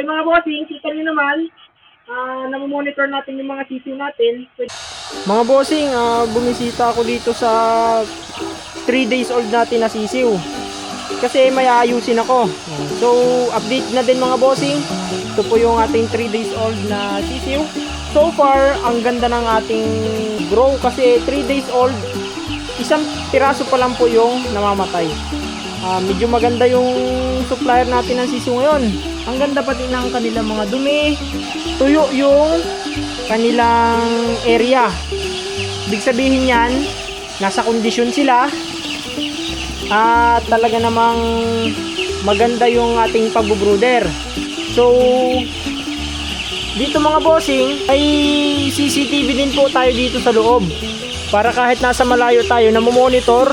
Okay mga bossing, kita nyo naman, namomonitor natin yung mga sisiw natin. Mga bossing, bumisita ako dito sa 3 days old natin na sisiw. Kasi may aayusin ako. So, update na din mga bossing. Ito po yung ating 3 days old na sisiw. So far, ang ganda ng ating grow kasi 3 days old, isang piraso pa lang po yung namamatay. Medyo maganda yung supplier natin ng sisiw ngayon. Ang ganda pati ng kanilang mga dumi. Tuyo yung kanilang area. Ibig sabihin yan, nasa kondisyon sila. At talaga namang maganda yung ating pagbo-brooder. So, dito mga bossing, ay CCTV din po tayo dito sa loob. Para kahit nasa malayo tayo, namomonitor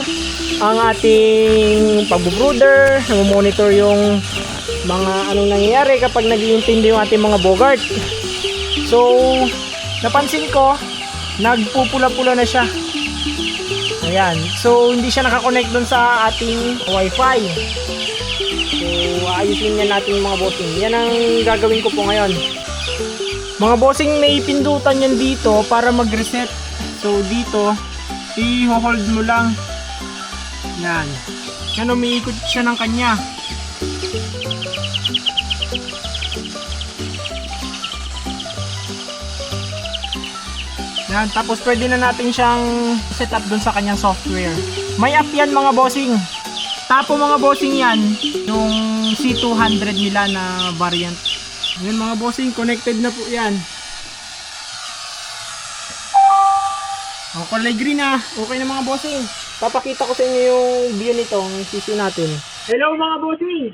ang ating pagbo-brooder, namomonitor yung mga anong nangyayari kapag nag-iintindi yung ating mga bogart. So, napansin ko, nagpupula-pula na siya. Ayan. So, hindi siya nakakonect dun sa ating wifi. So, ayusin niya natin mga bossing. Yan ang gagawin ko po ngayon. Mga bossing, may pindutan yan dito para mag-reset. So, dito, i-hold mo lang. Yan. Yan, umiikot siya ng kanya. Yan, tapos pwede na natin siyang set up dun sa kanyang software. May app yan mga bossing. Tapo mga bossing yan, yung C200 nila na variant. Yan mga bossing, connected na po yan. O, kulay green na. Okay na mga bossing. Papakita ko sa inyo yung view nitong sisiw natin. Hello mga bossing.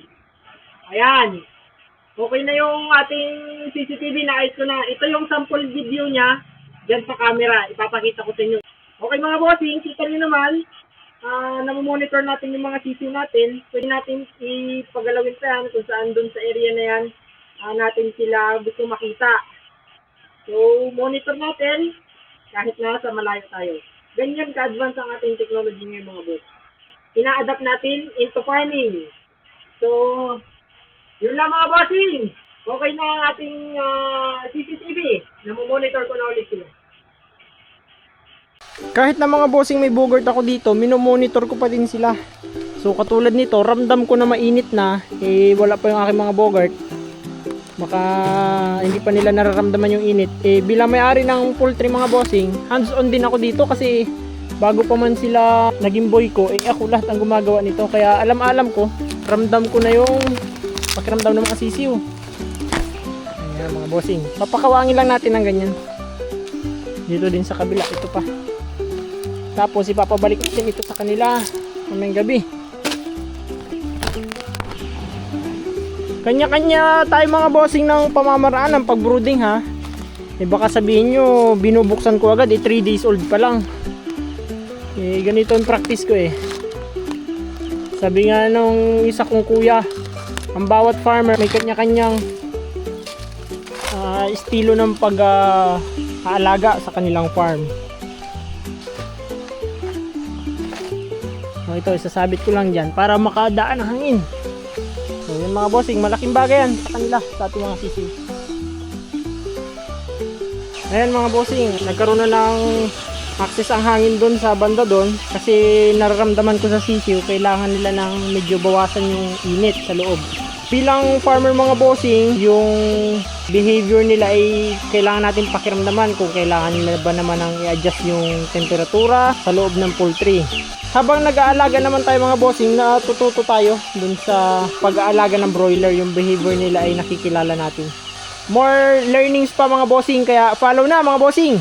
Ayan. Okay na yung ating CCTV, naayos ko na. Ito yung sample video niya. Diyan sa camera, ipapakita ko sa inyo. Okay mga bossing, kita nyo naman, namomonitor natin yung mga sisiw natin. Pwede natin ipagalawin pa yan kung saan dun sa area na yan natin sila gusto makita. So, monitor natin kahit nasa malayo tayo. Ganyan ka-advance ang ating technology ngayon mga boss. Ina-adapt natin into farming. So, yun lang mga bossing. Okay na ang ating CCTV. Namomonitor ko na ulit sila. Kahit na mga bossing may bogart ako dito, minomonitor ko pa din sila. So katulad nito, ramdam ko na mainit na, wala pa yung aking mga bogart. Baka hindi pa nila nararamdaman yung init. Bilang may-ari ng poultry mga bossing, hands-on din ako dito kasi bago pa man sila naging boy ko, ako lahat ang gumagawa nito. Kaya alam-alam ko, ramdam ko na yung pakiramdam ng mga sisiw. Ayan mga bossing, papakawangin lang natin ng ganyan. Dito din sa kabila, ito pa. Tapos ipapabalik natin ito sa kanila mamayang gabi. Kanya-kanya tayo mga bossing ng pamamaraan ng pag-brooding ha. Baka sabihin nyo, binubuksan ko agad 3 days old pa lang. Ganito ang practice ko Sabi nga nung isa kong kuya, ang bawat farmer may kanya-kanyang estilo ng pag-aalaga sa kanilang farm. Ito, isasabit ko lang dyan para makadaan ang hangin. So, yun mga bossing, malaking bagay yan sa kanila, sa ating mga sisiw. Ayan mga bossing, nagkaroon na ng access ang hangin doon sa banda doon kasi nararamdaman ko sa sisiw, kailangan nila ng medyo bawasan yung init sa loob. Bilang farmer mga bossing, yung behavior nila ay kailangan natin pakiramdaman kung kailangan nila ba naman ang i-adjust yung temperatura sa loob ng poultry. Habang nag-aalaga naman tayo mga bossing, natututo tayo dun sa pag-aalaga ng broiler, yung behavior nila ay nakikilala natin. More learnings pa mga bossing, kaya follow na mga bossing!